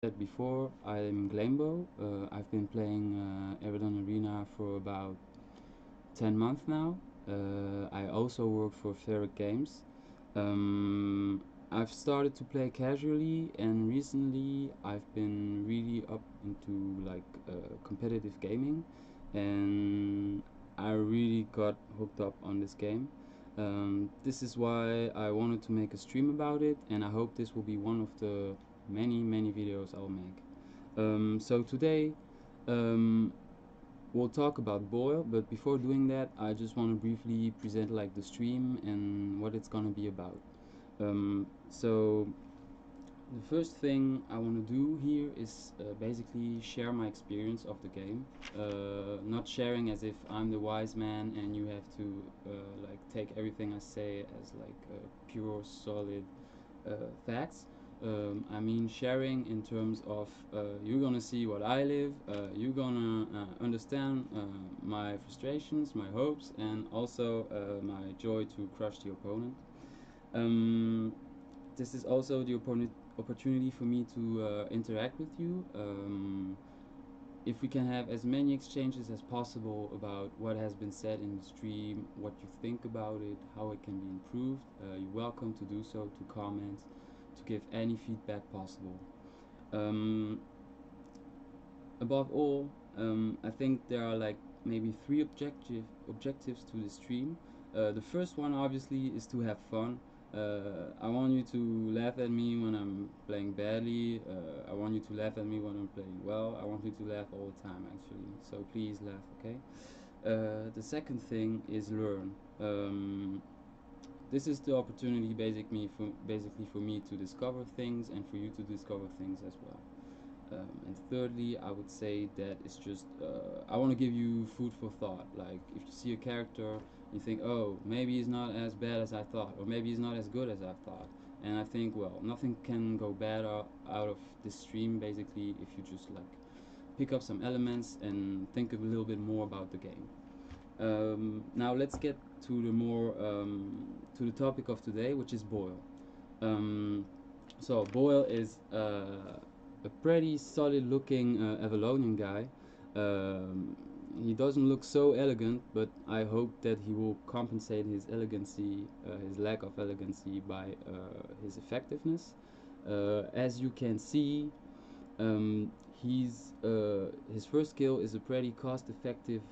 said before, I'm Glainbow. I've been playing Eredan Arena for about 10 months now. I also work for Ferric Games. Um, I've started to play casually, and recently I've been really up into competitive gaming, and I really got hooked up on this game. This is why I wanted to make a stream about it, and I hope this will be one of the many videos I'll make. So today um, we'll talk about Boyl, but before doing that, I just want to briefly present the stream and what it's gonna be about. So the first thing I want to do here is basically share my experience of the game. Not sharing as if I'm the wise man and you have to take everything I say as pure solid facts. I mean sharing in terms of you're gonna see what I live, you're gonna understand my frustrations, my hopes, and also my joy to crush the opponent. Um, this is also the opportunity for me to interact with you. If we can have as many exchanges as possible about what has been said in the stream, what you think about it, how it can be improved, you're welcome to do so, to comment, to give any feedback possible. Um, Above all, I think there are maybe three objectives to the stream. The first one obviously is to have fun. I want you to laugh at me when I'm playing badly. I want you to laugh at me when I'm playing well. I want you to laugh all the time actually. So please laugh, okay? The second thing is learn. This is the opportunity basically for me to discover things and for you to discover things as well. And thirdly, I would say that it's just I want to give you food for thought. Like if you see a character, you think, oh, maybe he's not as bad as I thought, or maybe he's not as good as I thought. And I think, well, nothing can go bad out of this stream basically if you just pick up some elements and think a little bit more about the game. Now let's get to the topic of today, which is Boyl. Um, so Boyl is a pretty solid looking Avalonian guy. He doesn't look so elegant, but I hope that he will compensate his elegancy, his lack of elegancy, by his effectiveness. As you can see, um, his first skill is a pretty cost-effective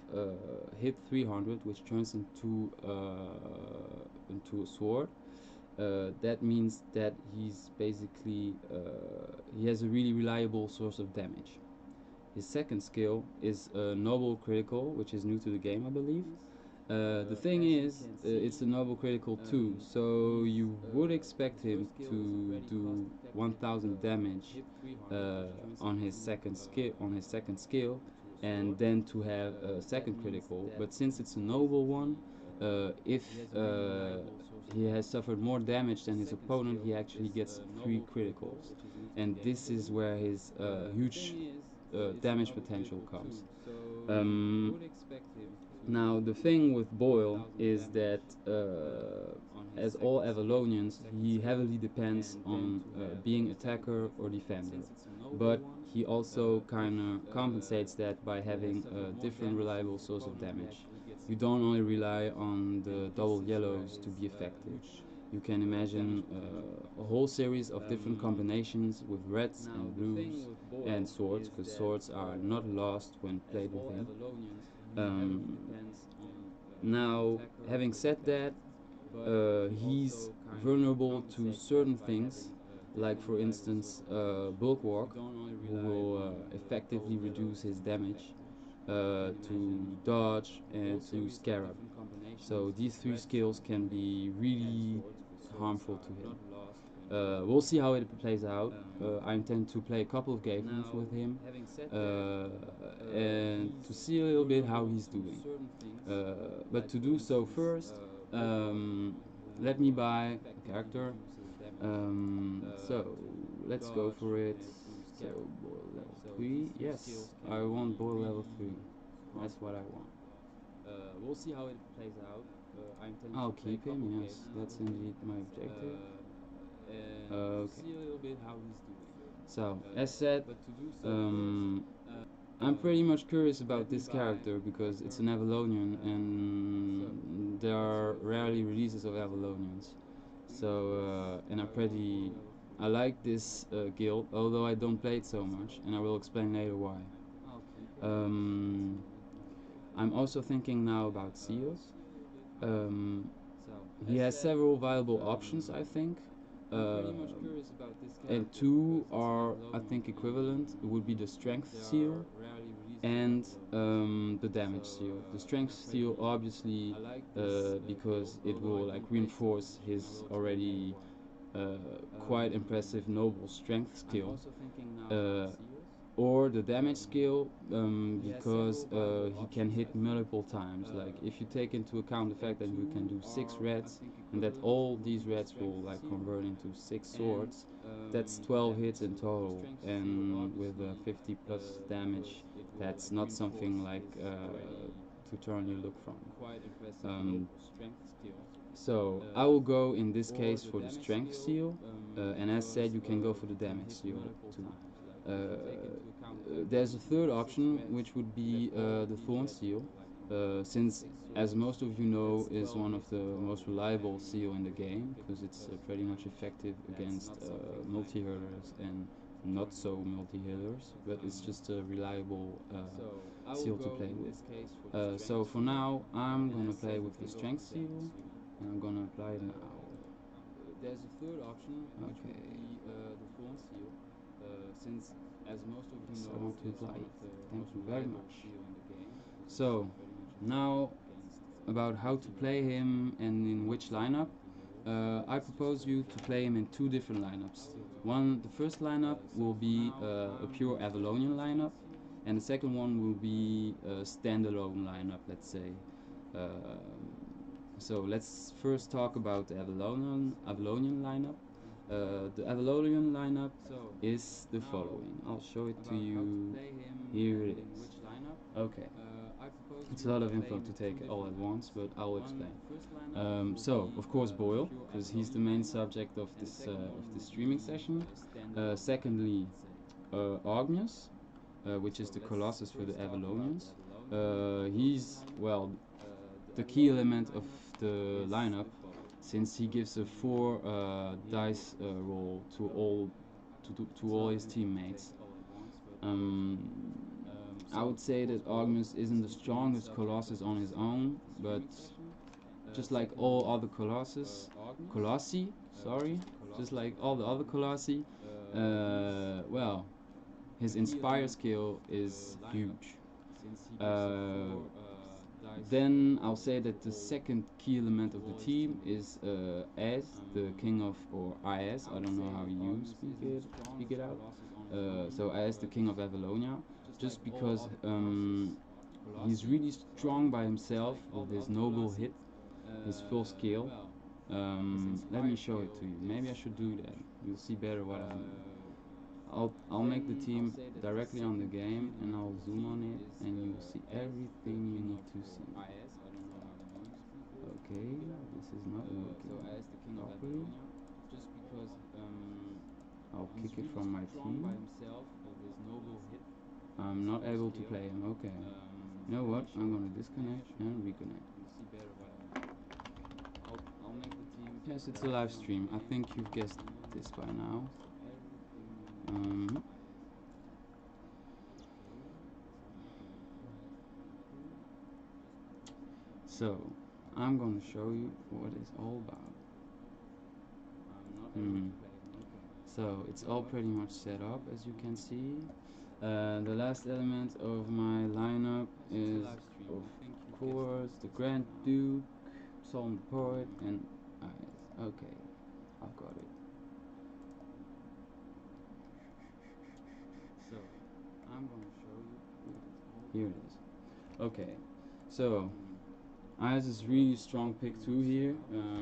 hit 300, which turns into a sword. That means that he has a really reliable source of damage. His second skill is a noble critical, which is new to the game, I believe. The thing is, it's a noble critical too, so you would expect him to do 1000 damage on his second skill, and then to have a second critical. But since it's a noble one, if he has suffered more damage than his opponent, he actually gets 3 criticals, and this is where his huge damage potential comes. Um, Now, the thing with Boyl is that, as all Avalonians, he heavily depends on being attacker or defender. But he also kind of compensates that by having a different reliable source of damage. You don't only rely on the double yellows to be effective. You can imagine a whole series of different combinations with reds and blues and swords, because swords are not lost when played with him. Um, Now, having said that, he's vulnerable to certain things, like for instance, bulk walk, who will effectively reduce his damage, to dodge and to scarab. So these three skills can be really harmful to him. We'll see how it plays out. I intend to play a couple of games with him and to see a little bit how he's doing. But to do so first, let me buy a character. So let's go for it. So Boyl level 3. Yes, I want Boyl level 3. That's what I want. We'll see how it plays out. I'll keep him, yes, that's indeed my objective. And see a little bit how he's doing. So, as said, um, I'm pretty much curious about this character because it's an Avalonian and there are rarely releases of Avalonians. So, and I like this guild, although I don't play it so much, and I will explain later why. Um, I'm also thinking now about seals. Um, he has several viable options, I think. Uh, and two are, I think, equivalent. It would be the strength seal and the damage seal. The strength seal, obviously, because it will like reinforce his already quite impressive noble strength skill. Uh, or the damage skill because he can hit multiple times. Like if you take into account the fact that you can do 6 reds and that all these reds will like convert into 6 swords, that's 12 hits in total, and with 50 plus damage, that's not something like to turn your look from. Um, so I will go in this case for the strength seal, and as said, you can go for the damage seal too. There's a third option, which would be the thorn seal, since, as most of you know, is one of the most reliable seal in the game because it's pretty much effective against multi-hurlers and not so multi-hillers, but it's just a reliable seal to play with. So for now, I'm gonna play with the strength seal, and I'm gonna apply it now. There's a third option, which would be the thorn seal, since, as most of you know, to apply it. Thank you very much. So now about how to play him and in which lineup. I propose you to play him in 2 different lineups. The first lineup will be a pure Avalonian lineup, and the second one will be a standalone lineup, let's say. Uh, so let's first talk about the Avalonian lineup. The Avalonian lineup is the following. I'll show it to you. Here it is. Okay. It's a lot of info to take all at once, but I'll explain. So, of course, Boyl, because he's the main subject of this streaming session. Secondly, Ognius, which is the Colossus for the Avalonians. He's, well, the key element of the lineup, since he gives a 4 dice roll to all his teammates. I would say that Ognius isn't the strongest Colossus on his own, but just like all other sorry, just like all the other Colossi, well, his Inspire skill is huge. Then I'll say that the second key element of the team is Az, the king of, or Is, I don't know how you speak it out. So Az, the king of Avalonia, just because he's really strong by himself with his noble hit, his full skill. Let me show it to you. Maybe I should do that. You'll see better what I mean. I'll make the team directly on the game and I'll zoom on it and you'll see everything you need to see. Okay, this is not working properly. I'll kick it from my team. I'm not able to play him. Okay. You know what? I'm gonna disconnect and reconnect. Yes, it's a live stream. I think you've guessed this by now. So, I'm going to show you what it's all about. So, it's all pretty much set up, as you can see. The last element of my lineup is, of course, the Grand Duke, Psalm Poet, and Eyes. Okay, I've got it. So, I'm going to show you. Here it is. Okay, so Eyes is really strong pick too here,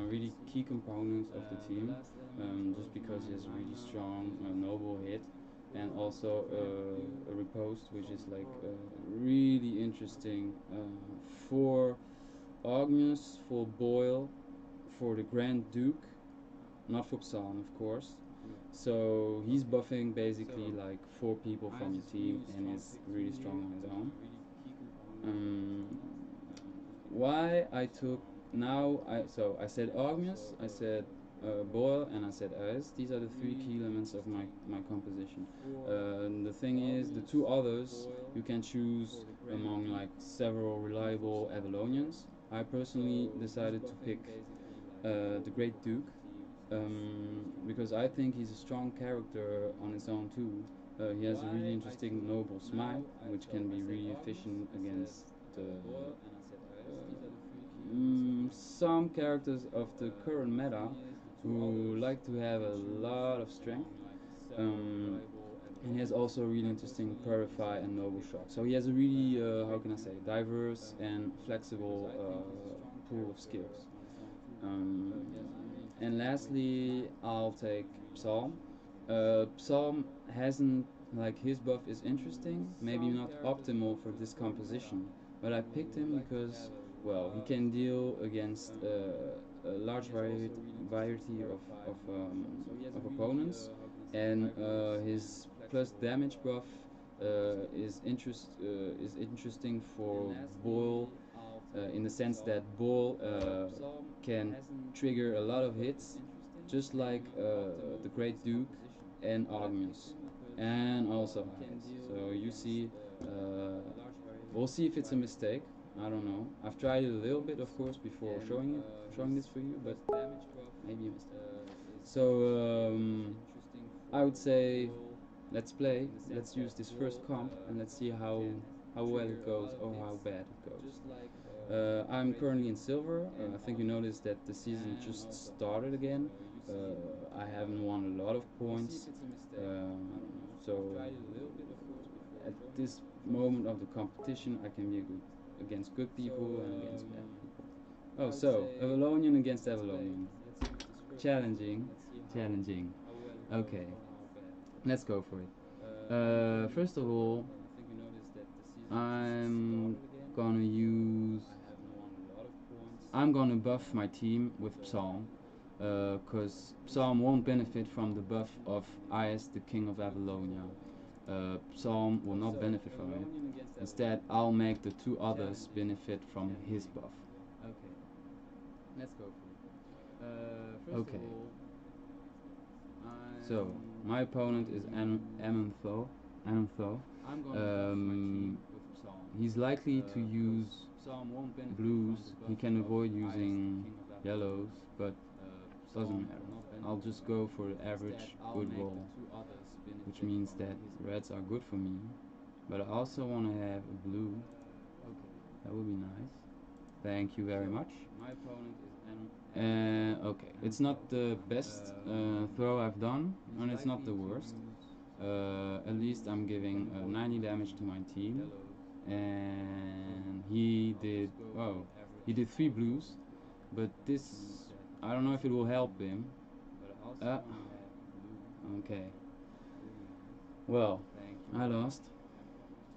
really key component of the team, just because he has a really strong noble hit, and also a riposte, which is like really interesting for Ognius, for Boyl, for the Grand Duke, not for Psalm, of course. So he's buffing basically like 4 people from your team and is really strong on his own. Um, why I took now I said Ogmius, I said Boyl, and I said Eres. These are the 3 key elements of my composition. The thing is, the 2 others you can choose among like several reliable Avalonians. I personally decided to pick the Great Duke because I think he's a strong character on his own too. He has a really interesting noble smite, which can be really efficient against some characters of the current meta who like to have a lot of strength. And he has also a really interesting Purify and Noble Shock. So he has a really, how can I say, diverse and flexible pool of skills. Um, and lastly, I'll take Psalm. Psalm hasn't, like, his buff is interesting, maybe not optimal for this composition, but I picked him because, well, he can deal against a large variety of opponents, and his plus damage buff is interesting for Boyl in the sense that Boyl can trigger a lot of hits, just like the Great Duke and Ogmius, and also Highs. So you see, we'll see if it's a mistake. I don't know. I've tried it a little bit, of course, before showing this for you, but maybe a mistake. So I would say, let's play. Let's use this first comp and let's see how well it goes or how bad it goes. I'm currently in silver. I think you noticed that the season just started again. I haven't won a lot of points. So at this moment of the competition, I can be against good people and against bad people. Oh, so Avalonian against Avalonian. Challenging, challenging. Okay, let's go for it. First of all, I'm gonna use. I'm gonna buff my team with Psalm, cause Psalm won't benefit from the buff of Is the King of Avalonia. Psalm will not benefit from it. Instead, I'll make the 2 others benefit from his buff. Okay, let's go for it. Okay. So my opponent is Amentho. He's likely to use blues. He can avoid using yellows, but doesn't matter. I'll just go for the average good roll, which means that reds are good for me. But I also want to have a blue. That would be nice. Thank you very much. Okay, it's not the best throw I've done, and it's not the worst. At least I'm giving 90 damage to my team, and he did, oh, he did 3 blues, but this, I don't know if it will help him. Okay. Well, I lost,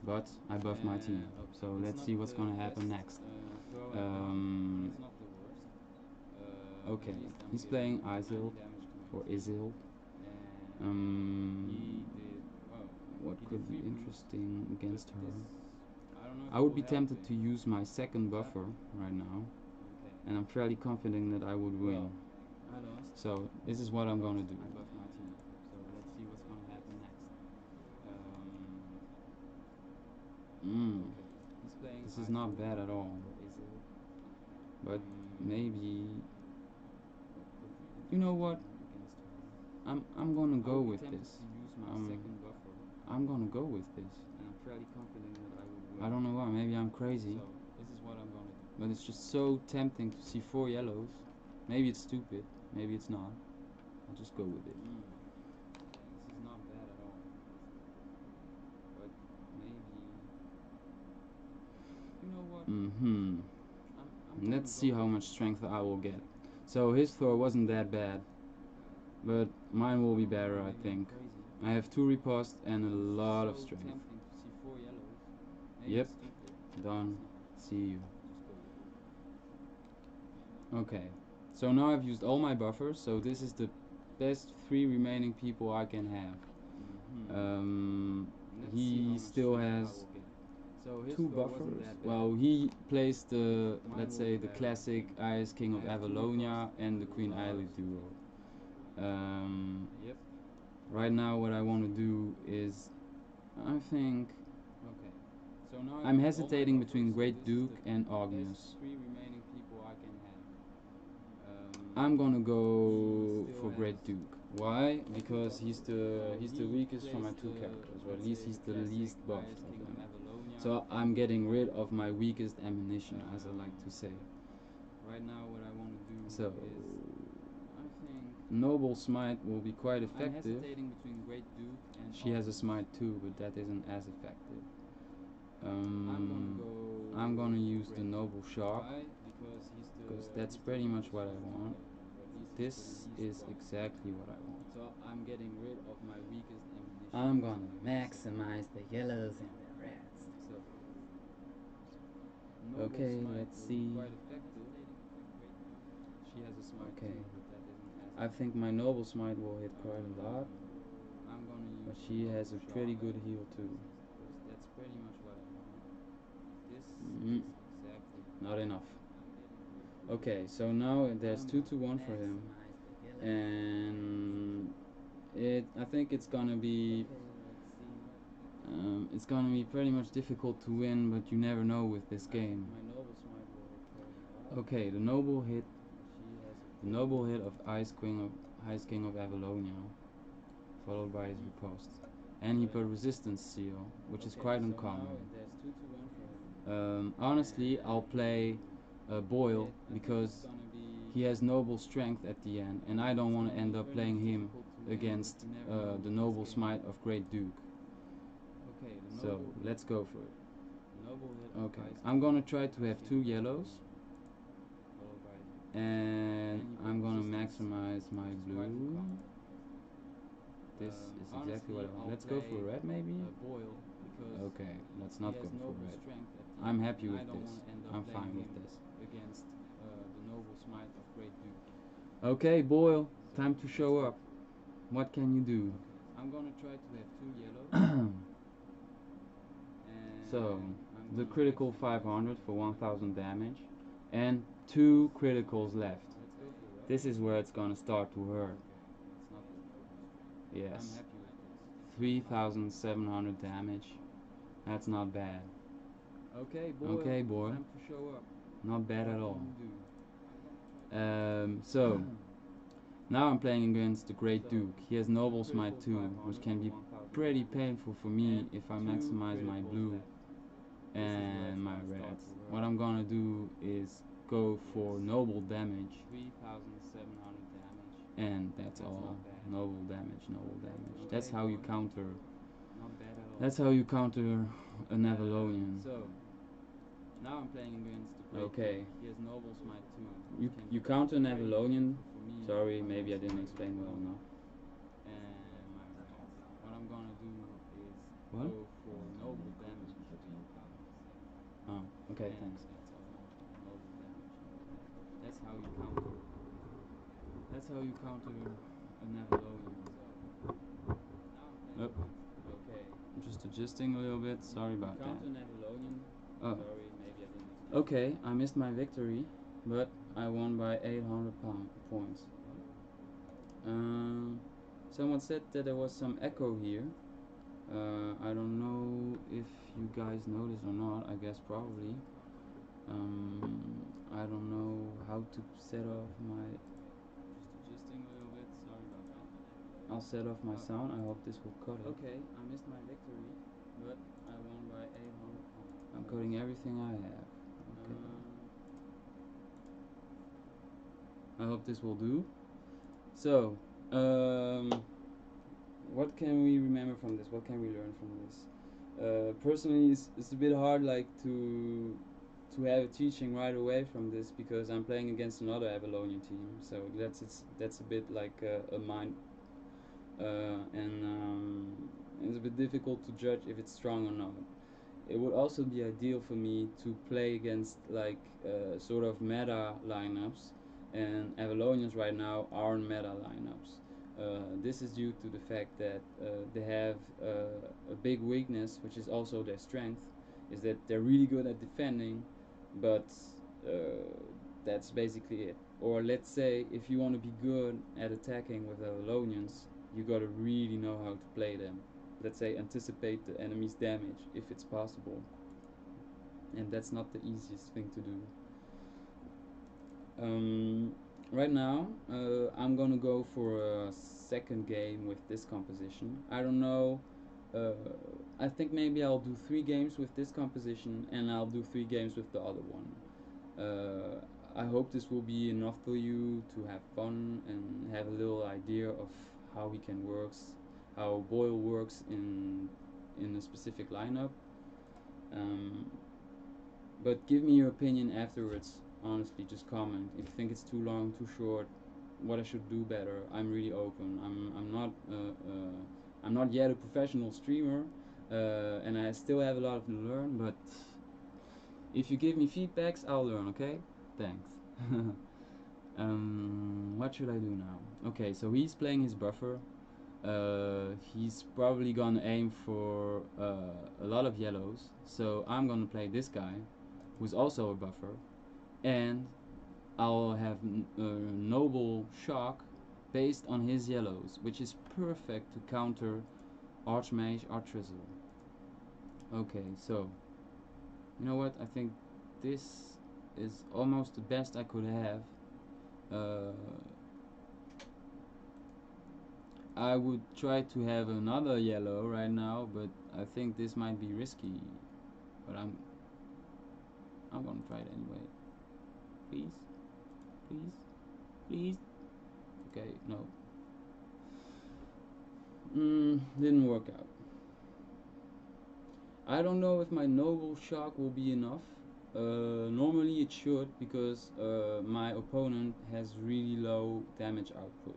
but I buffed my team, so let's see what's gonna happen next. Okay, he's playing Isil or Isil. What could be interesting against her? I would be tempted to use my second buffer right now, and I'm fairly confident that I would win. So this is what I'm gonna do. This is not bad at all, but maybe, you know what? I'm gonna go with this. I'm gonna go with this. I don't know why. Maybe I'm crazy. But it's just so tempting to see 4 yellows. Maybe it's stupid. Maybe it's not. I'll just go with it. This is not bad at all. But maybe, you know what? Let's see how much strength I will get. So his throw wasn't that bad, but mine will be better, I think. I have 2 riposte and a lot of strength. Yep, done. See you. Okay, so now I've used all my buffers, so this is the best 3 remaining people I can have. He still has 2 buffers. Well, he plays the, let's say, the classic Ice King of Avalonia and the Queen Ailey duo. Right now what I want to do is, I think, I'm hesitating between Great Duke and Ognius. I'm gonna go for Great Duke. Why? Because he's the weakest from my 2 characters, or at least he's the least buffed of them. So I'm getting rid of my weakest ammunition, as I like to say. Right now what I want to do so I think Noble Smite will be quite effective. I'm hesitating between Great Duke and she has a smite too, but that isn't as effective. I'm gonna use the Noble Shark because that's pretty much what I want. This is exactly what I want. So I'm getting rid of my weakest ammunition. I'm gonna maximize the yellows and the reds. So okay, let's see. Okay, I think my Noble Smite will hit quite a lot, but she has a pretty good heal too. That's pretty much what I want. Not enough. Okay, so now there's 2-1 for him, and I think it's gonna be pretty much difficult to win, but you never know with this game. Okay, the noble hit of Ice King of Avalonia, followed by his riposte, and he put resistance seal, which is quite uncommon. Honestly, I'll play Boyl because he has noble strength at the end, and I don't want to end up playing him against the noble smite of Great Duke. So let's go for it. Okay, I'm gonna try to have 2 yellows, and I'm gonna maximize my blue. This is exactly what I want. Let's go for red, maybe? Okay, let's not go for red. I'm happy with this. I'm fine with this. Against the noble smite of Great Duke. Okay, Boyl, time to show up. What can you do? I'm gonna try to have 2 yellows. So, the critical 500 for 1000 damage, and 2 criticals left. This is where it's gonna start to hurt. Yes. 3700 damage. That's not bad. Okay, boy. Not bad at all. So, now I'm playing against the Great Duke. He has Noble Smite 2, which can be pretty painful for me if I maximize my blue and my reds. What I'm gonna do is go for noble damage, and that's all. Noble damage. That's how you counter. That's how you counter an Avalonian. So now I'm playing against the Great Duke. He has noble smite too. You counter an Avalonian. Sorry, maybe I didn't explain well enough. And what I'm gonna do is go for noble damage. Oh, okay, thanks. That's how you counter. That's how you counter an Avalonian. Oh, okay. I'm just adjusting a little bit. Sorry about that. Counter an Avalonian. Oh. Sorry, maybe I didn't. Okay, I missed my victory, but I won by 800 points. Someone said that there was some echo here. I don't know if you guys noticed or not. I guess probably. I don't know how to set off my. Just adjusting a little bit. Sorry about that. I'll set off my sound. I hope this will cut it. Okay, I missed my victory, but I won by 800 points. I'm cutting everything I have. Okay. I hope this will do. So, what can we remember from this? What can we learn from this? Personally, it's a bit hard, like to have a teaching right away from this, because I'm playing against another Avalonian team. So that's a bit like a mind, and it's a bit difficult to judge if it's strong or not. It would also be ideal for me to play against like sort of meta lineups, and Avalonians right now aren't meta lineups. This is due to the fact that they have a big weakness, which is also their strength, is that they're really good at defending, but uh, that's basically it. Or let's say if you want to be good at attacking with Avalonians, you gotta really know how to play them. Let's say anticipate the enemy's damage if it's possible, and that's not the easiest thing to do. Um, right now, I'm gonna go for a second game with this composition. I don't know. Uh, I think maybe I'll do 3 games with this composition, and I'll do 3 games with the other one. I hope this will be enough for you to have fun and have a little idea of how he can works, how Boyl works in a specific lineup. Um, but give me your opinion afterwards. Honestly, just comment if you think it's too long, too short, what I should do better. I'm really open. I'm not yet a professional streamer, and I still have a lot to learn. But if you give me feedbacks, I'll learn. Okay? Thanks. What should I do now? Okay, so he's playing his buffer. He's probably gonna aim for a lot of yellows. So I'm gonna play this guy, who's also a buffer, and I'll have Noble Shock based on his yellows, which is perfect to counter Archmage Artrizzle. Okay, so you know what? I think this is almost the best I could have. I would try to have another yellow right now, but I think this might be risky. But I'm gonna try it anyway. Please, please, please. Okay, no. Didn't work out. I don't know if my Noble Shock will be enough. Normally it should, because my opponent has really low damage output.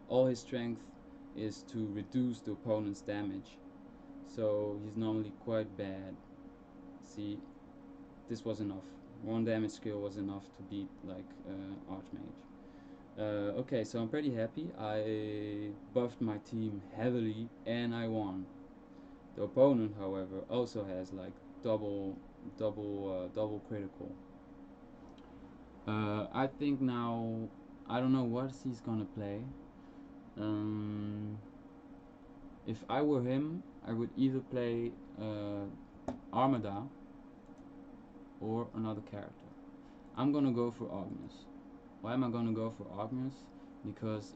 All his strength is to reduce the opponent's damage, so he's normally quite bad. See, this was enough. 1 damage skill was enough to beat like Archmage. Okay, so I'm pretty happy. I buffed my team heavily and I won. The opponent, however, also has like double critical. I think now I don't know what he's gonna play. If I were him, I would either play Armada or another character. I'm gonna go for Ogmus. Why am I gonna go for Ogmus? Because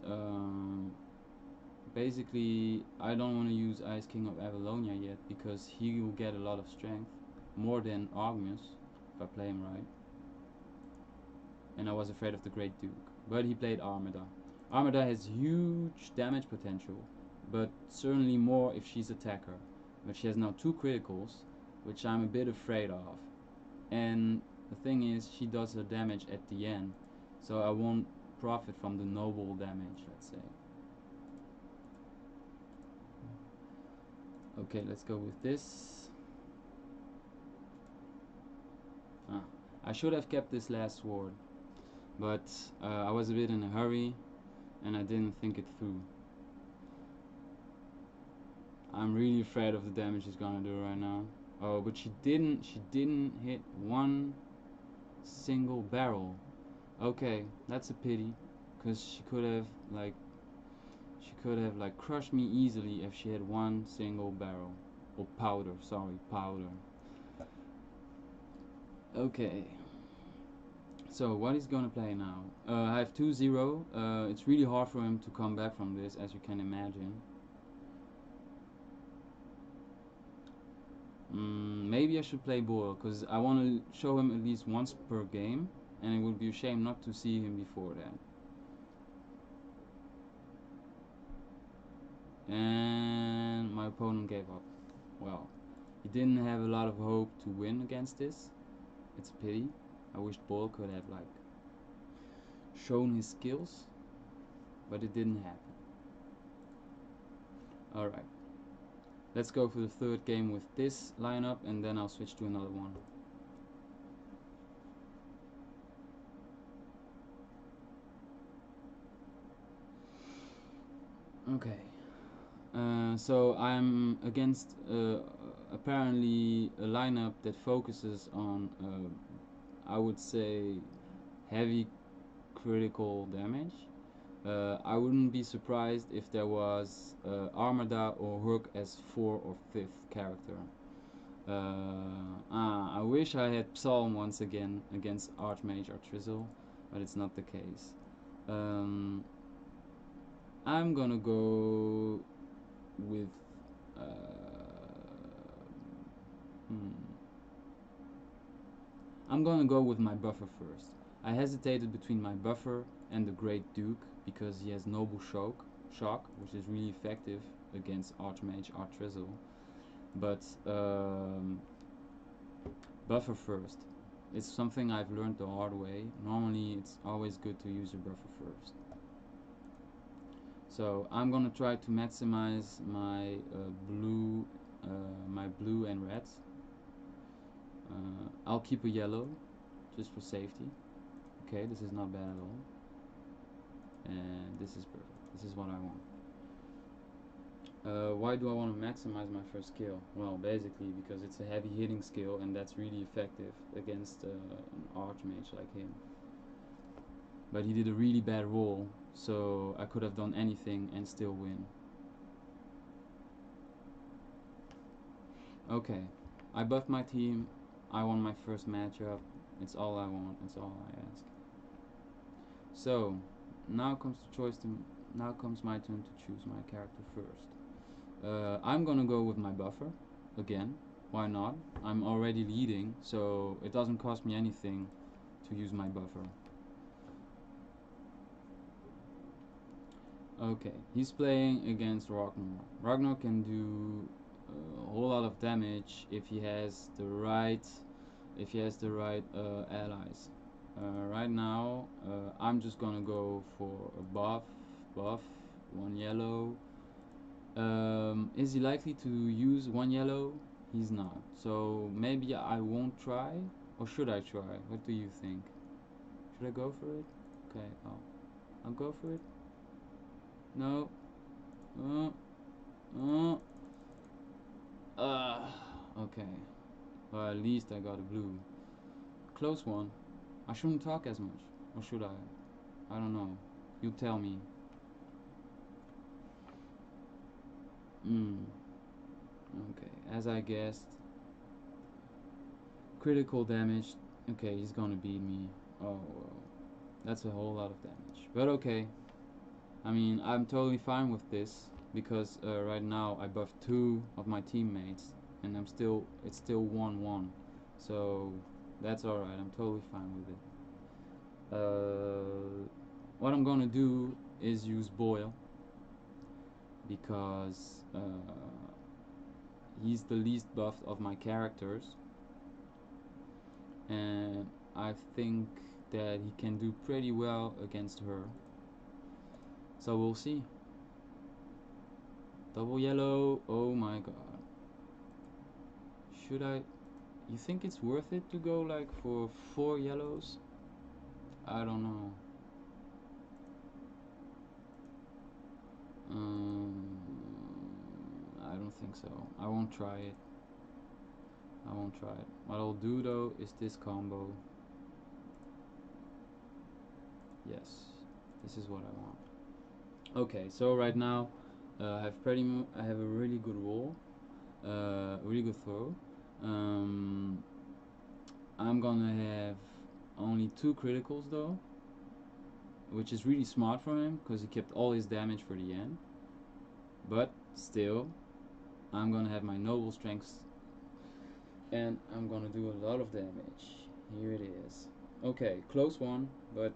basically I don't want to use Ice King of Avalonia yet, because he will get a lot of strength, more than Ogmus, if I play him right. And I was afraid of the Great Duke, but he played Armada. Armada has huge damage potential, but certainly more if she's attacker. But she has now 2 criticals, which I'm a bit afraid of. And the thing is, she does her damage at the end, so I won't profit from the noble damage, let's say. Okay, let's go with this. I should have kept this last sword, but I was a bit in a hurry and I didn't think it through. I'm really afraid of the damage she's gonna do right now. Oh, but she didn't hit 1 single barrel. Okay, that's a pity, because she could have crushed me easily if she had 1 single barrel. Or powder, sorry, powder. Okay, so what he's gonna play now? I have 2-0. It's really hard for him to come back from this, as you can imagine. Maybe I should play Boyl, because I want to show him at least once per game, and it would be a shame not to see him before that. And my opponent gave up. Well, he didn't have a lot of hope to win against this. It's a pity. I wish Boyl could have like shown his skills, but it didn't happen. Alright, let's go for the 3rd game with this lineup, and then I'll switch to another one. Okay. So I'm against apparently a lineup that focuses on, I would say, heavy critical damage. I wouldn't be surprised if there was Armada or Hook as 4th or 5th character. I wish I had Psalm once again against Archmage or Trizzle, but it's not the case. I'm gonna go with uh, hmm, I'm gonna go with my buffer first. I hesitated between my buffer and the Great Duke because he has Noble Shock, which is really effective against Archmage or Trizzle. But buffer first. It's something I've learned the hard way. Normally, it's always good to use your buffer first. So I'm gonna try to maximize my blue and reds. I'll keep a yellow just for safety. Okay, this is not bad at all. And this is perfect. This is what I want. Why do I want to maximize my first skill? Well, basically because it's a heavy hitting skill and that's really effective against an Archmage like him. But he did a really bad roll, so I could have done anything and still win. Okay, I buffed my team, I won my first matchup, it's all I want, it's all I ask. So, now comes my turn to choose my character first. I'm gonna go with my buffer, again, why not? I'm already leading, so it doesn't cost me anything to use my buffer. Okay, he's playing against Ragnar. Ragnar can do a whole lot of damage if he has the right allies. Right now, I'm just gonna go for a buff, 1 yellow. Is he likely to use 1 yellow? He's not. So maybe I won't try, or should I try? What do you think? Should I go for it? Okay, I'll go for it. No. Okay. Well, at least I got a blue. Close one. I shouldn't talk as much. Or should I? I don't know. You tell me. Okay, as I guessed. Critical damage. Okay, he's gonna beat me. Oh, well. That's a whole lot of damage. But okay. I mean, I'm totally fine with this. Because right now I buffed 2 of my teammates. And it's still 1-1. So, that's alright. I'm totally fine with it. What I'm gonna do is use Boyl because he's the least buffed of my characters, and I think that he can do pretty well against her. So we'll see. Double yellow. Oh my god. Should I? You think it's worth it to go like for 4 yellows? I don't know. I don't think so. I won't try it. What I'll do though is this combo. Yes, this is what I want. Okay, so right now I have a really good roll, really good throw. I'm gonna have only 2 criticals though, which is really smart for him because he kept all his damage for the end. But still, I'm gonna have my noble strengths and I'm gonna do a lot of damage. Here it is. Okay, close one, but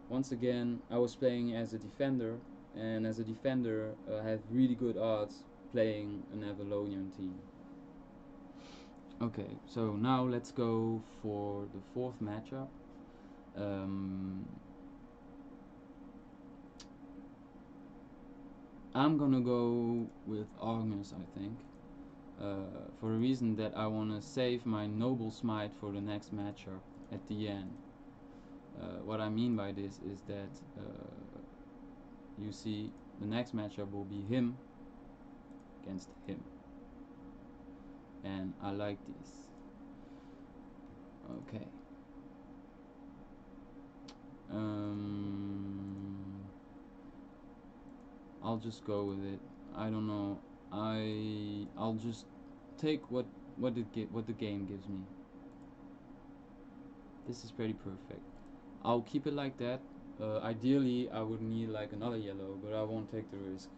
once again I was playing as a defender, and as a defender I have really good odds playing an Avalonian team. Okay, so now let's go for the 4th matchup. I'm gonna go with Argus, I think, for the reason that I want to save my Noble Smite for the next matchup at the end. What I mean by this is that you see the next matchup will be him against him, and I like these. Okay. I'll just go with it. I don't know. I'll just take what the game gives me. This is pretty perfect. I'll keep it like that. Ideally, I would need like another yellow, but I won't take the risk.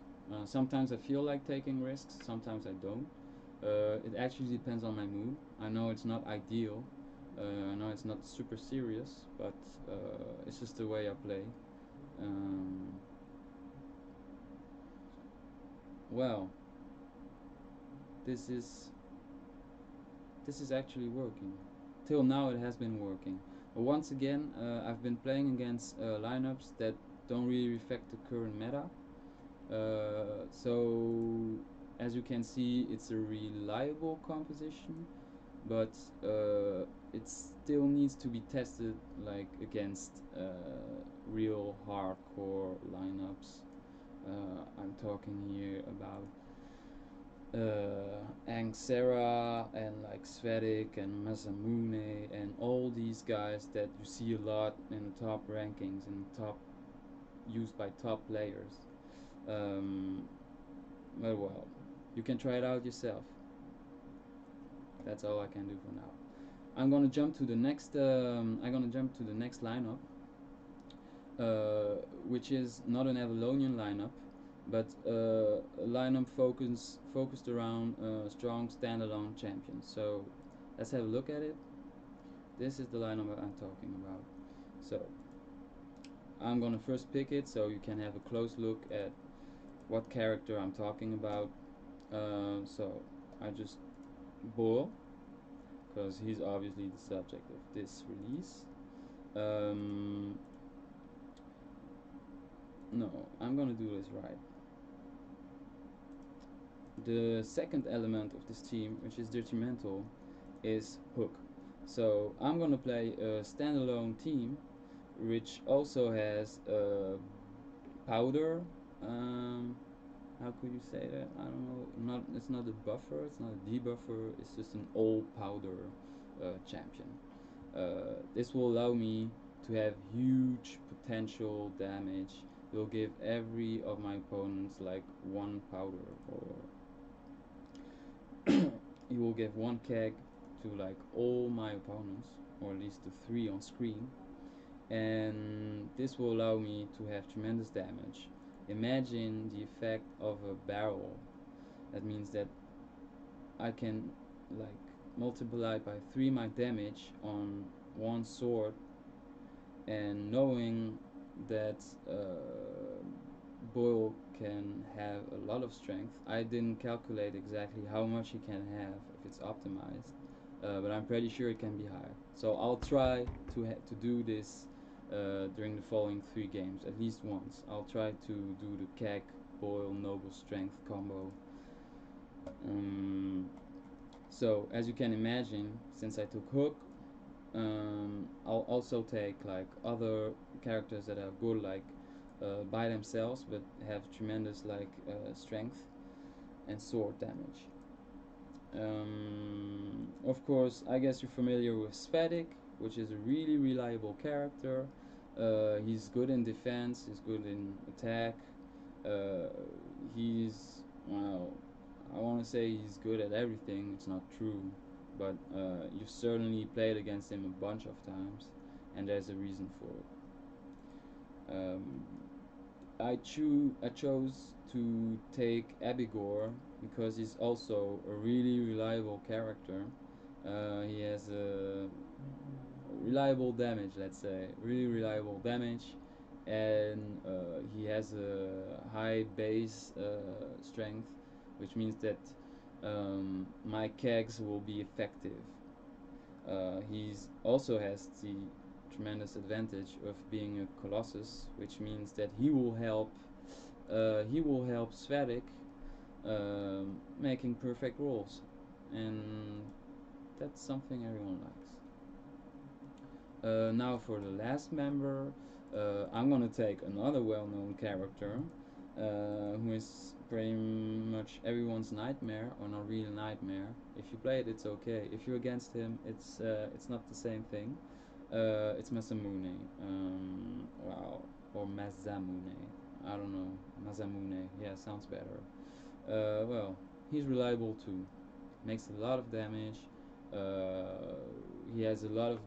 Sometimes I feel like taking risks, sometimes I don't. It actually depends on my mood. I know it's not ideal. I know it's not super serious, but it's just the way I play. Um, well, this is actually working. Till now, it has been working. But once again, I've been playing against lineups that don't really reflect the current meta. So as you can see, it's a reliable composition, but it still needs to be tested like against real hardcore lineups. I'm talking here about Angsera and like Svedik and Masamune and all these guys that you see a lot in the top rankings and top used by top players. Well, you can try it out yourself. That's all I can do for now. I'm gonna jump to the next. I'm gonna jump to the next lineup, which is not an Avalonian lineup, but a lineup focused around strong standalone champions. So let's have a look at it. This is the lineup I'm talking about. So I'm gonna first pick it so you can have a close look at what character I'm talking about. So I just Boyl, because he's obviously the subject of this release. No, I'm gonna do this right. The second element of this team, which is detrimental, is Hook. So I'm gonna play a standalone team, which also has powder. How could you say that? I don't know. It's not a buffer. It's not a debuffer. It's just an all powder champion. This will allow me to have huge potential damage. It will give every of my opponents like one powder, or he will give one keg to like all my opponents, or at least the 3 on screen, and this will allow me to have tremendous damage. Imagine the effect of a barrel. That means that I can like multiply by 3 my damage on one sword, and knowing that Boyl can have a lot of strength. I didn't calculate exactly how much he can have if it's optimized, but I'm pretty sure it can be higher. So I'll try to do this during the following 3 games, at least once. I'll try to do the Keg Boyl Noble Strength combo. So as you can imagine, since I took Hook, I'll also take like other characters that are good like by themselves but have tremendous like strength and sword damage. Of course, I guess you're familiar with Svedik, which is a really reliable character. He's good in defense, he's good in attack. He's, well, I want to say he's good at everything. It's not true, but you've certainly played against him a bunch of times, and there's a reason for it. I chose to take Abigor because he's also a really reliable character. He has a reliable damage, let's say, really reliable damage, and he has a high base strength, which means that my kegs will be effective. He also has the tremendous advantage of being a Colossus, which means that he will help Svedik making perfect rolls, and that's something everyone likes. Now for the last member, I'm gonna take another well-known character, who is pretty much everyone's nightmare, or not really nightmare. If you play it, it's okay. If you're against him, it's not the same thing. It's Masamune. Wow, or Mazamune. I don't know. Mazamune. Yeah, sounds better. Well, he's reliable too. Makes a lot of damage. He has a lot of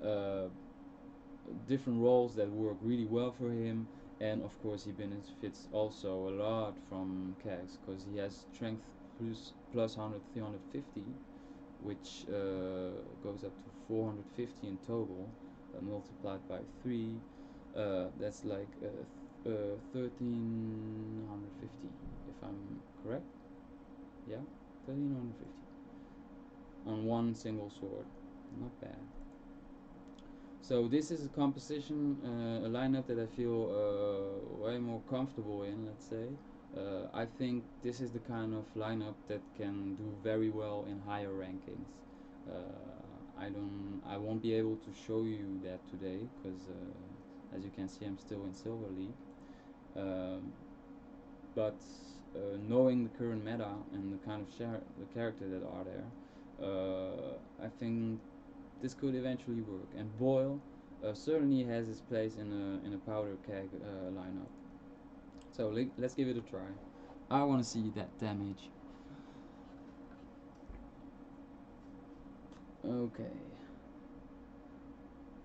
uh, different roles that work really well for him, and of course he benefits also a lot from Kegs because he has strength plus 100 350, which goes up to 450 in total, multiplied by 3. That's like 1350, if I'm correct. Yeah, 1350 on one single sword. Not bad. So this is a composition, a lineup that I feel way more comfortable in. Let's say, I think this is the kind of lineup that can do very well in higher rankings. I won't be able to show you that today because, as you can see, I'm still in Silver League. Um, but knowing the current meta and the kind of the character that are there, I think this could eventually work. And Boyl certainly has his place in a powder keg lineup. So let's give it a try. I want to see that damage. Okay.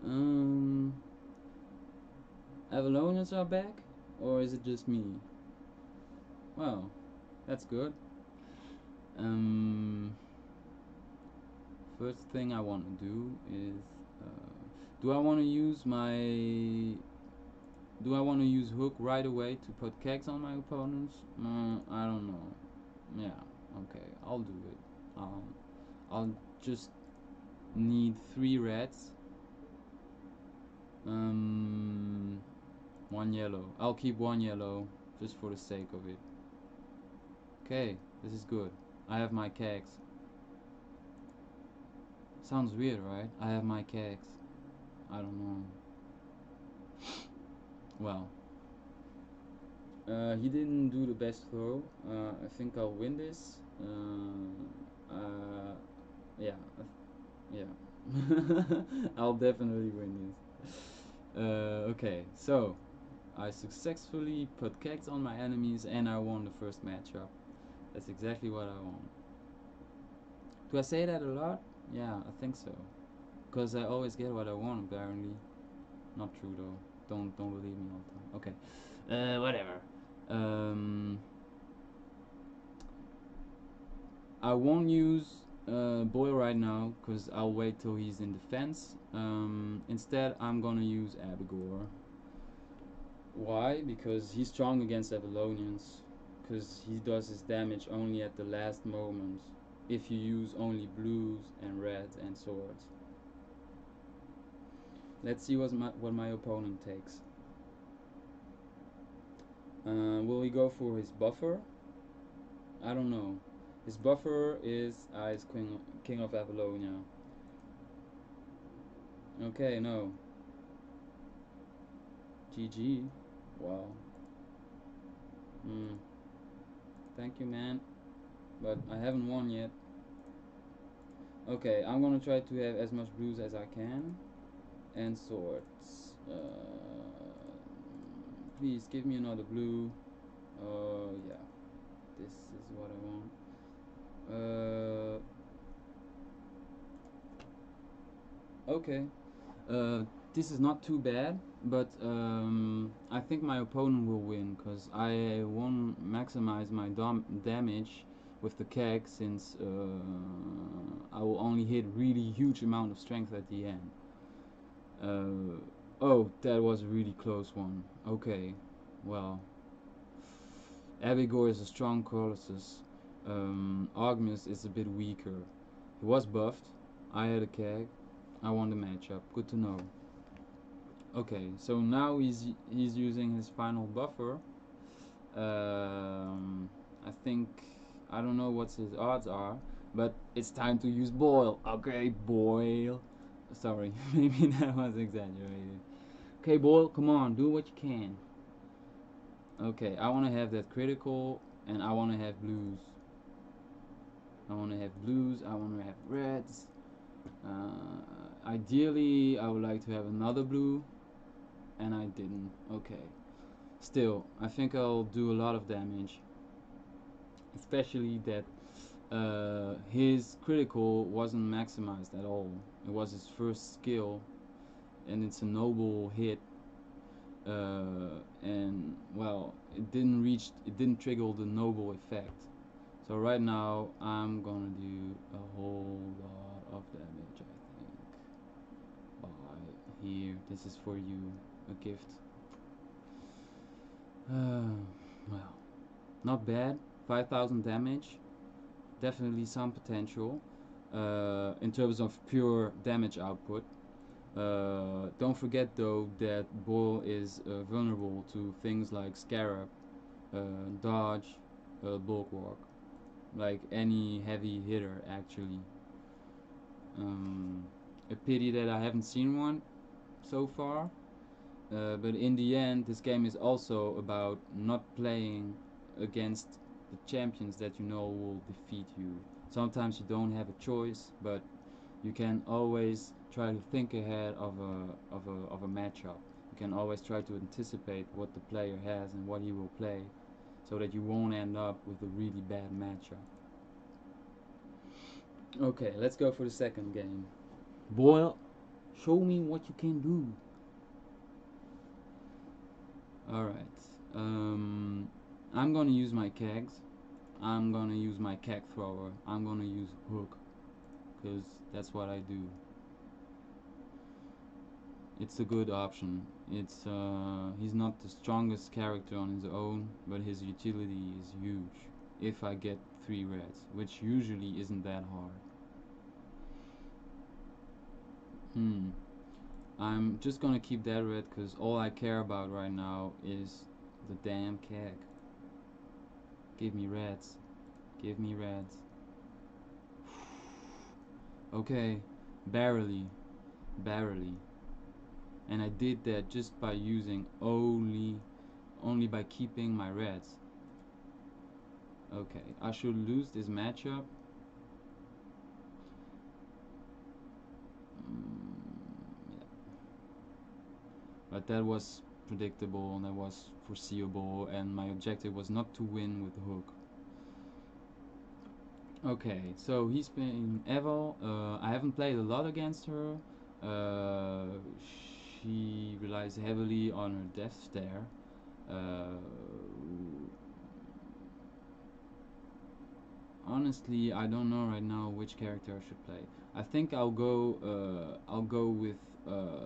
Um, Avalonians are back, or is it just me? Well, that's good. Um, First thing I want to do is, do I want to use my do I want to use hook right away to put kegs on my opponents? I don't know. Yeah, okay, I'll do it. I'll just need 3 reds. One yellow. I'll keep 1 yellow just for the sake of it. Okay, this is good. I have my kegs. Sounds weird, right? I have my kegs. I don't know. Well, he didn't do the best throw. I think I'll win this. Yeah, yeah. I'll definitely win this. Okay, so I successfully put kegs on my enemies and I won the first matchup. That's exactly what I want. Do I say that a lot? Yeah, I think so. Because I always get what I want, apparently. Not true though. Don't believe me all the time. Okay. Whatever. Um, I won't use Boyl right now because I'll wait till he's in defense. Instead, I'm gonna use Abigor. Why? Because he's strong against Avalonians. Because he does his damage only at the last moment. If you use only blues and reds and swords. Let's see what my opponent takes. Will he go for his buffer? I don't know. His buffer is Ice King of Avalonia. Okay, no. GG. Wow. Hmm. Thank you, man. But I haven't won yet. Okay, I'm gonna try to have as much blues as I can. And swords. Please give me another blue. Yeah. This is what I want. Okay. This is not too bad, but I think my opponent will win because I won't maximize my damage with the keg since I will only hit really huge amount of strength at the end. Oh, that was a really close one. Okay, well, Abigor is a strong Colossus. Ogmus is a bit weaker. He was buffed. I had a keg. I won the matchup. Good to know. Okay, so now he's using his final buffer. I think I don't know what his odds are, but it's time to use Boyl. Okay, Boyl. Sorry, maybe that was exaggerated. Okay, Boyl, come on, do what you can. Okay, I want to have that critical, and I want to have blues. I want to have blues, I want to have reds. Ideally, I would like to have another blue, and I didn't. Okay. Still, I think I'll do a lot of damage. Especially that his critical wasn't maximized at all. It was his first skill, and it's a noble hit. And well, it didn't trigger the noble effect. So right now, I'm gonna do a whole lot of damage, I think. Here, this is for you, a gift. Well, not bad. 5,000 damage. Definitely some potential in terms of pure damage output. Don't forget though that Boyl is vulnerable to things like Scarab, Dodge, Bulwark, like any heavy hitter actually. A pity that I haven't seen one so far, but in the end this game is also about not playing against the champions that you know will defeat you. Sometimes you don't have a choice, but you can always try to think ahead of a matchup. You can always try to anticipate what the player has and what he will play, so that you won't end up with a really bad matchup. Okay, let's go for the second game. Boyl, show me what you can do. Alright. I'm gonna use my kegs. I'm gonna use my keg thrower. I'm gonna use hook, because that's what I do. It's a good option. He's not the strongest character on his own, but his utility is huge. If I get 3 reds, which usually isn't that hard. I'm just gonna keep that red because all I care about right now is the damn keg. Give me reds. Give me reds. Okay, barely. Barely. And I did that just by using only by keeping my reds. Okay, I should lose this matchup. Yeah. But that was predictable and that was foreseeable, and my objective was not to win with the hook. Okay, so he's playing Eval. I haven't played a lot against her. She relies heavily on her death stare. Honestly, I don't know right now which character I should play. I think I'll go with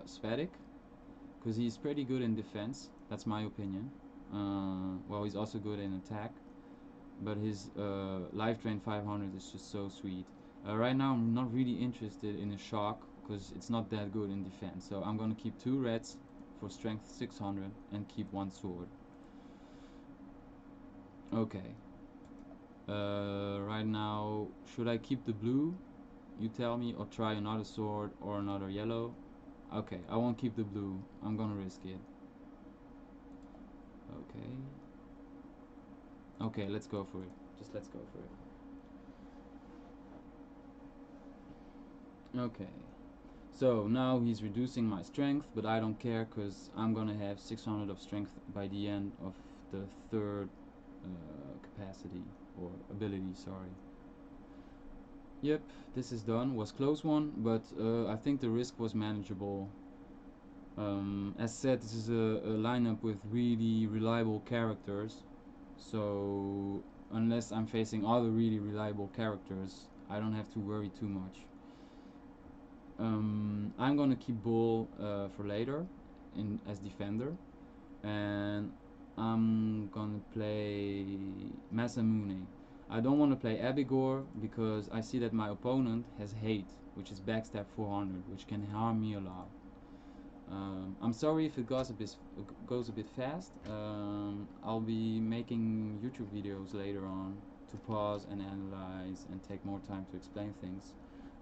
Svatic, because he's pretty good in defense. That's my opinion. Well, he's also good in attack, but his life drain 500 is just so sweet. Right now, I'm not really interested in a shock because it's not that good in defense. So I'm gonna keep 2 reds for strength 600 and keep 1 sword. Okay. Right now, should I keep the blue? You tell me, or try another sword or another yellow? Okay, I won't keep the blue. I'm gonna risk it. Okay. Okay, let's go for it. Just let's go for it. Okay. So now he's reducing my strength, but I don't care because I'm gonna have 600 of strength by the end of the third capacity or ability, sorry. Yep, this is done. Was close one, but I think the risk was manageable. As said, this is a lineup with really reliable characters, so unless I'm facing other really reliable characters, I don't have to worry too much. I'm gonna keep Bull for later as defender, and I'm gonna play Masamune. I don't want to play Abigor because I see that my opponent has hate, which is backstab 400, which can harm me a lot. I'm sorry if it goes a bit fast. I'll be making YouTube videos later on to pause and analyze and take more time to explain things.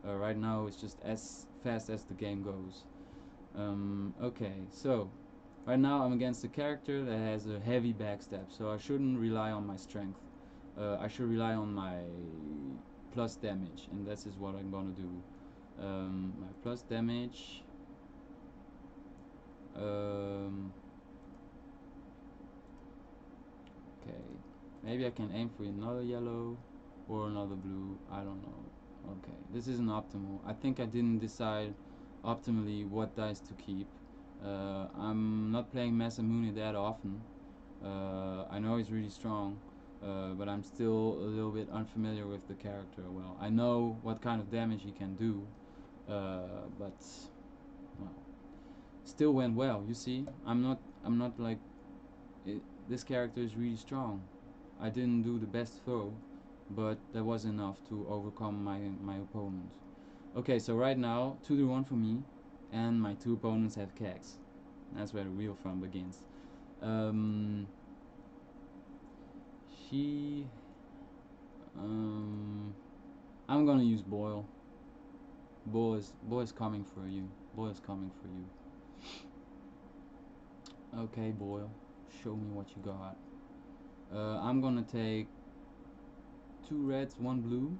Right now it's just as fast as the game goes. Okay, so Right now I'm against a character that has a heavy backstab, so I shouldn't rely on my strength. I should rely on my plus damage, and this is what I'm gonna do. My plus damage. Okay, maybe I can aim for another yellow or another blue. I don't know. Okay, this isn't optimal. I think I didn't decide optimally what dice to keep. I'm not playing Masamune that often. I know he's really strong, but I'm still a little bit unfamiliar with the character. Well, I know what kind of damage he can do, but well, still went well. You see, I'm not like it, this character is really strong. I didn't do the best throw, but that was enough to overcome my opponent. Okay, so right now 2-1 for me, and my two opponents have kegs. That's where the real fun begins. Um, she. I'm gonna use Boyl. Boyl is coming for you. Boyl is coming for you. Okay, Boyl, show me what you got. I'm gonna take 2 reds, 1 blue.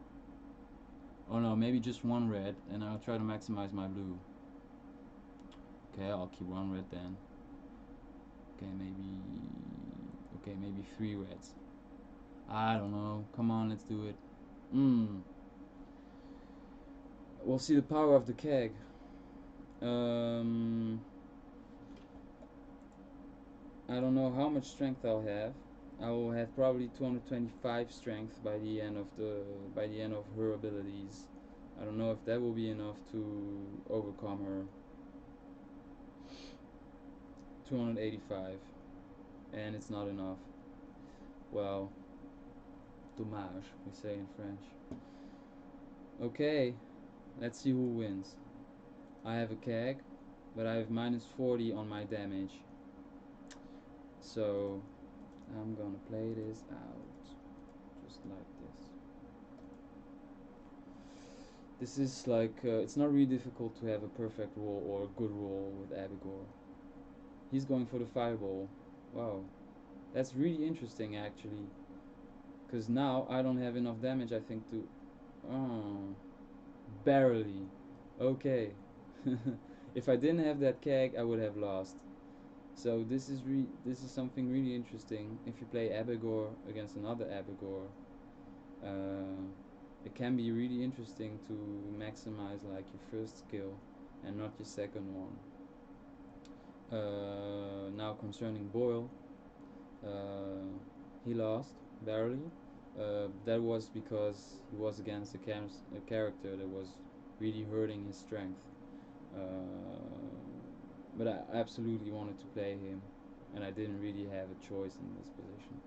Oh no, maybe just 1 red, and I'll try to maximize my blue. Okay, I'll keep 1 red then. Okay, maybe 3 reds. I don't know. Come on, let's do it. We'll see the power of the keg. I don't know how much strength I'll have. I will have probably 225 strength by the end of her abilities. I don't know if that will be enough to overcome her. 285, and it's not enough. Well, dommage, we say in French. Okay, let's see who wins. I have a keg, but I have minus 40 on my damage. So I'm gonna play this out just like this. This is like it's not really difficult to have a perfect roll or a good roll with Abigor. He's going for the fireball. Wow, that's really interesting actually, because now I don't have enough damage, I think, to barely. Okay. If I didn't have that keg, I would have lost. So this is something really interesting. If you play Abigor against another Abigor, it can be really interesting to maximize like your first skill and not your second one. Now concerning Boyl, he lost barely. That was because he was against a character that was really hurting his strength. But I absolutely wanted to play him, and I didn't really have a choice in this position.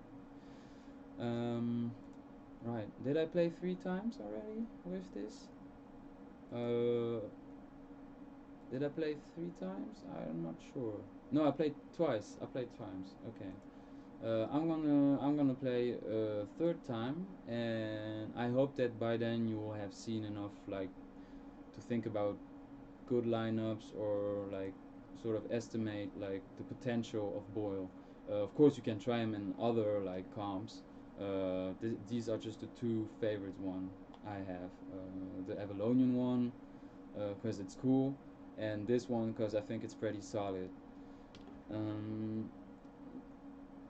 Right, did I play 3 times already with this? Did I play 3 times? I'm not sure. No, I played twice. I played times. Okay. I'm gonna play a third time, and I hope that by then you will have seen enough, like, to think about good lineups or like sort of estimate like the potential of Boyl. Of course, you can try them in other like comps. These are just the 2 favorite one I have. The Avalonian one because it's cool, and this one because I think it's pretty solid. Um,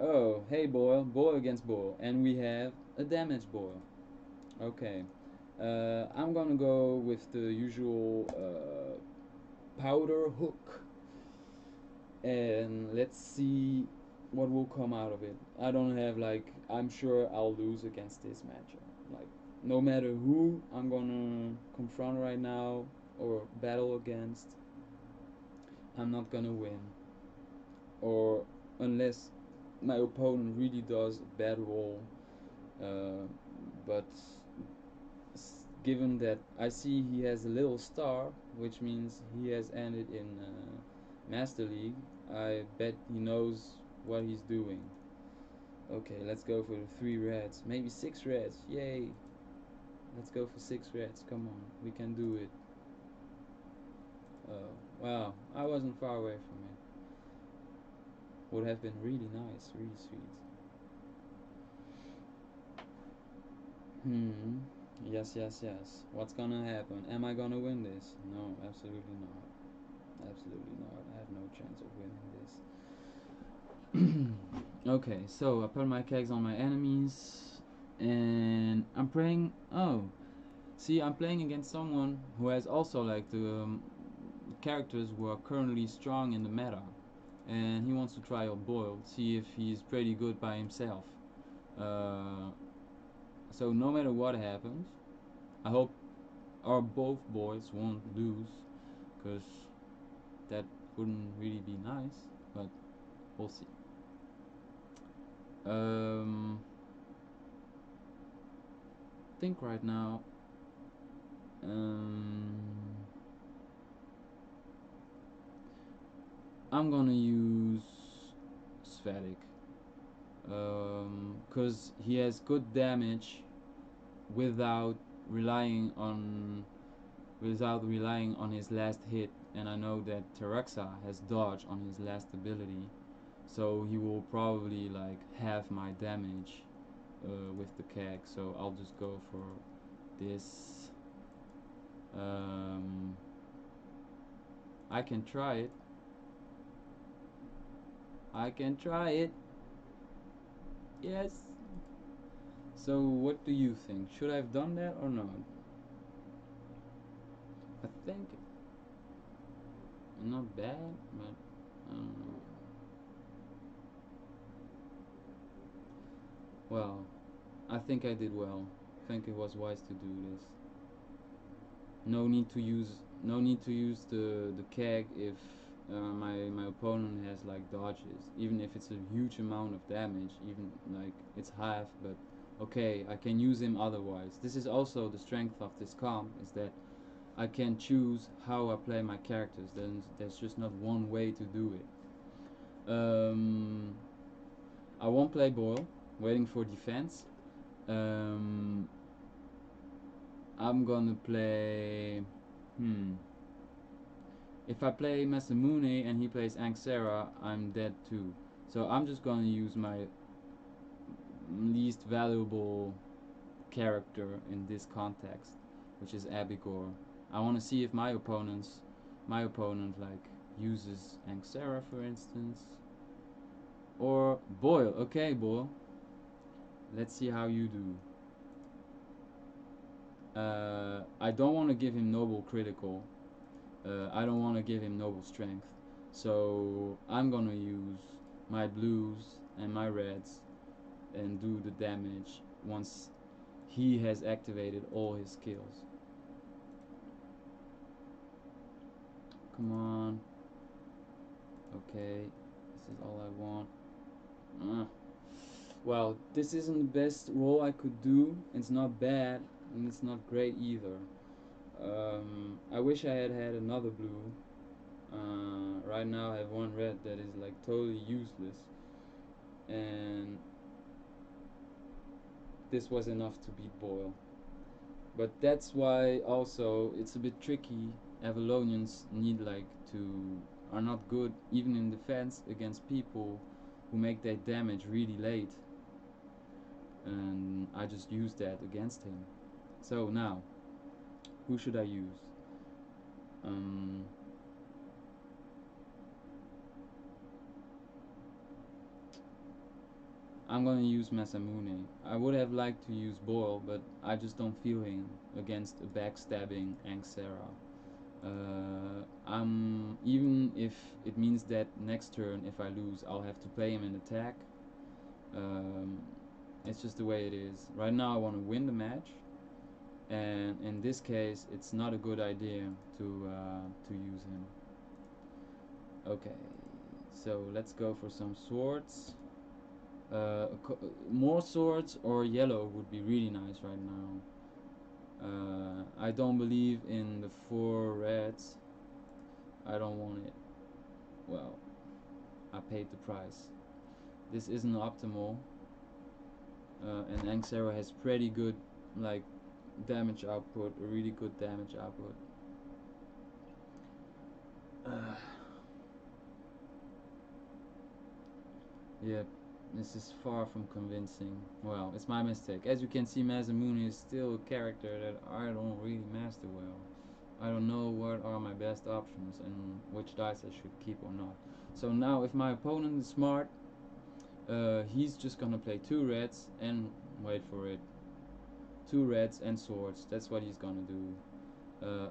oh, hey Boyl, Boyl against Boyl, and we have a damage Boyl. Okay, I'm gonna go with the usual powder hook, and let's see what will come out of it. I don't have like, I'm sure I'll lose against this matchup. Like, no matter who I'm gonna confront right now or battle against, I'm not gonna win. Or unless my opponent really does a bad roll. But given that I see he has a little star, which means he has ended in Master League, I bet he knows what he's doing. Okay, let's go for the 3 reds, maybe 6 reds. Yay! Let's go for 6 reds. Come on, we can do it. Oh, wow, I wasn't far away from it. Would have been really nice, really sweet. Hmm. Yes, yes, yes. What's gonna happen? Am I gonna win this? No, absolutely not. Absolutely not. I have no chance of winning this. Okay, so I put my kegs on my enemies, and I'm praying. Oh, see, I'm playing against someone who has also like the characters who are currently strong in the meta, and he wants to try out Boyl, see if he's pretty good by himself. Uh, so no matter what happens, I hope our both boys won't lose, because that wouldn't really be nice, but we'll see. Think right now. Um, I'm gonna use Svatic, because he has good damage without relying on his last hit, and I know that Terexa has dodge on his last ability, so he will probably like half my damage with the keg. So I'll just go for this. Um, I can try it. I can try it. Yes. So what do you think? Should I have done that or not? I think not bad, but I don't know. Well, I think I did well. I think it was wise to do this. No need to use the keg if my opponent has like dodges, even if it's a huge amount of damage, even like it's half, but okay, I can use him otherwise. This is also the strength of this comp, is that I can choose how I play my characters. Then there's just not one way to do it. I won't play Boyl, waiting for defense. um, I'm gonna play. If I play Masamune and he plays Anxera, I'm dead too. So I'm just gonna use my least valuable character in this context, which is Abigor. I want to see if my opponent like uses Anxera, for instance, or Boyl. Okay, Boyl. Let's see how you do. I don't want to give him noble critical. I don't want to give him noble strength. So I'm gonna use my blues and my reds and do the damage once he has activated all his skills. Come on. Okay, this is all I want. Well, this isn't the best roll I could do. It's not bad, and it's not great either. I wish I had had another blue. Right now I have one red that is like totally useless, and this was enough to beat Boyl. But that's why also it's a bit tricky. Avalonians need like to are not good even in defense against people who make their damage really late, and I just used that against him. So now, who should I use? Um, I'm gonna use Masamune. I would have liked to use Boyl, but I just don't feel him against a backstabbing Anxera. I'm even if it means that next turn, if I lose, I'll have to play him in attack. Um, it's just the way it is. Right now, I want to win the match, and in this case, it's not a good idea to use him. Okay, so let's go for some swords. More swords or yellow would be really nice right now. I don't believe in the 4 reds. I don't want it. Well, I paid the price. This isn't optimal, and Anxera has pretty good like damage output, a really good damage output. Yep, this is far from convincing. Well, it's my mistake. As you can see, Masamune is still a character that I don't really master well. I don't know what are my best options and which dice I should keep or not. So now, if my opponent is smart, he's just gonna play two reds and wait for it. Two reds and swords. That's what he's gonna do.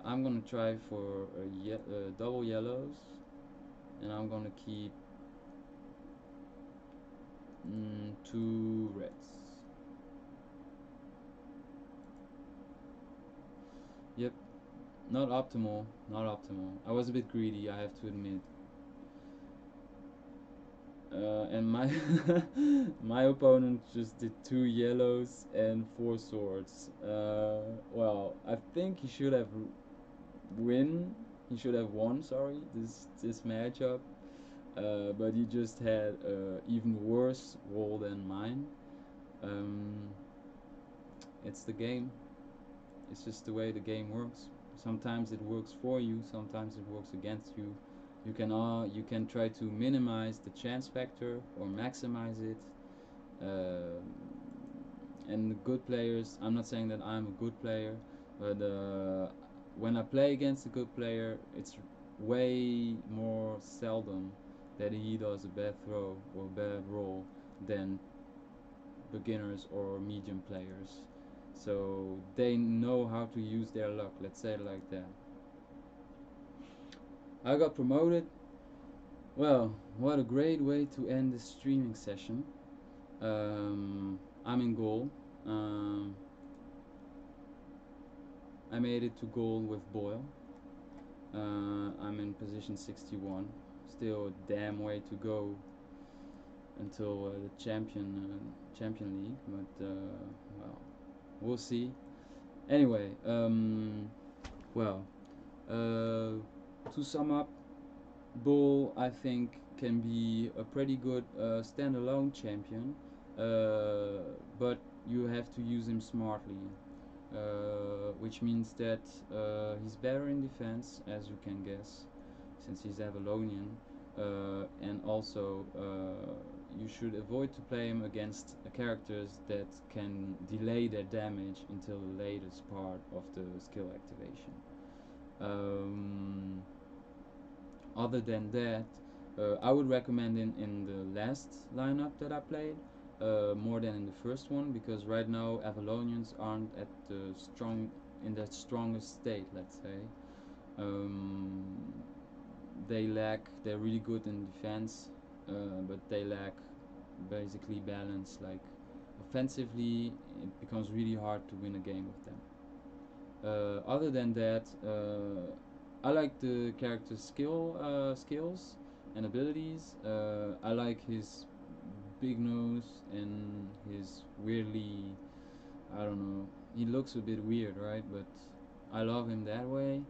I'm gonna try for double yellows, and I'm gonna keep two reds. Yep, not optimal, not optimal. I was a bit greedy, I have to admit. And my my opponent just did two yellows and four swords. Well, I think he should have win. He should have won. Sorry, this matchup. But he just had even worse roll than mine. Um, it's the game. It's just the way the game works. Sometimes it works for you. Sometimes it works against you. You can try to minimize the chance factor or maximize it. Uh, and the good players, I'm not saying that I'm a good player, but when I play against a good player, it's way more seldom that he does a bad throw or bad roll than beginners or medium players. So they know how to use their luck, let's say it like that. I got promoted. Well, what a great way to end this streaming session. I'm in goal. Um, I made it to goal with Boyl. I'm in position 61. Still a damn way to go until the champion league, but well, we'll see. Anyway, well, to sum up, Bull I think can be a pretty good standalone champion, but you have to use him smartly. Which means that he's better in defense, as you can guess, since he's Avalonian, and also you should avoid to play him against characters that can delay their damage until the latest part of the skill activation. Um, Other than that, I would recommend in the last lineup that I played more than in the first one, because right now Avalonians aren't at the strong in their strongest state. Let's say um, they lack. They're really good in defense, but they lack basically balance. Like offensively, it becomes really hard to win a game with them. Other than that, I like the character's skills and abilities. I like his big nose and his weirdly, I don't know, he looks a bit weird, right? But I love him that way.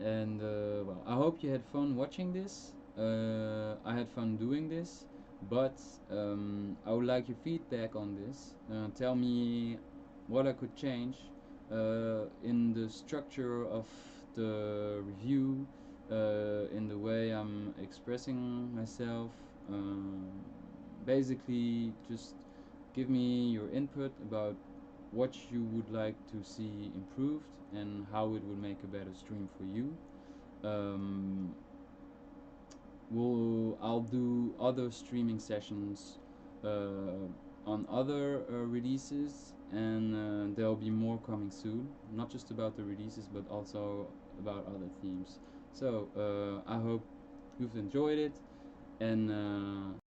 And well, I hope you had fun watching this. I had fun doing this, but I would like your feedback on this. Tell me what I could change in the structure of the review, in the way I'm expressing myself. Basically, just give me your input about what you would like to see improved and how it would make a better stream for you. Um, I'll do other streaming sessions on other releases, and there'll be more coming soon. Not just about the releases, but also about other themes. So I hope you've enjoyed it, and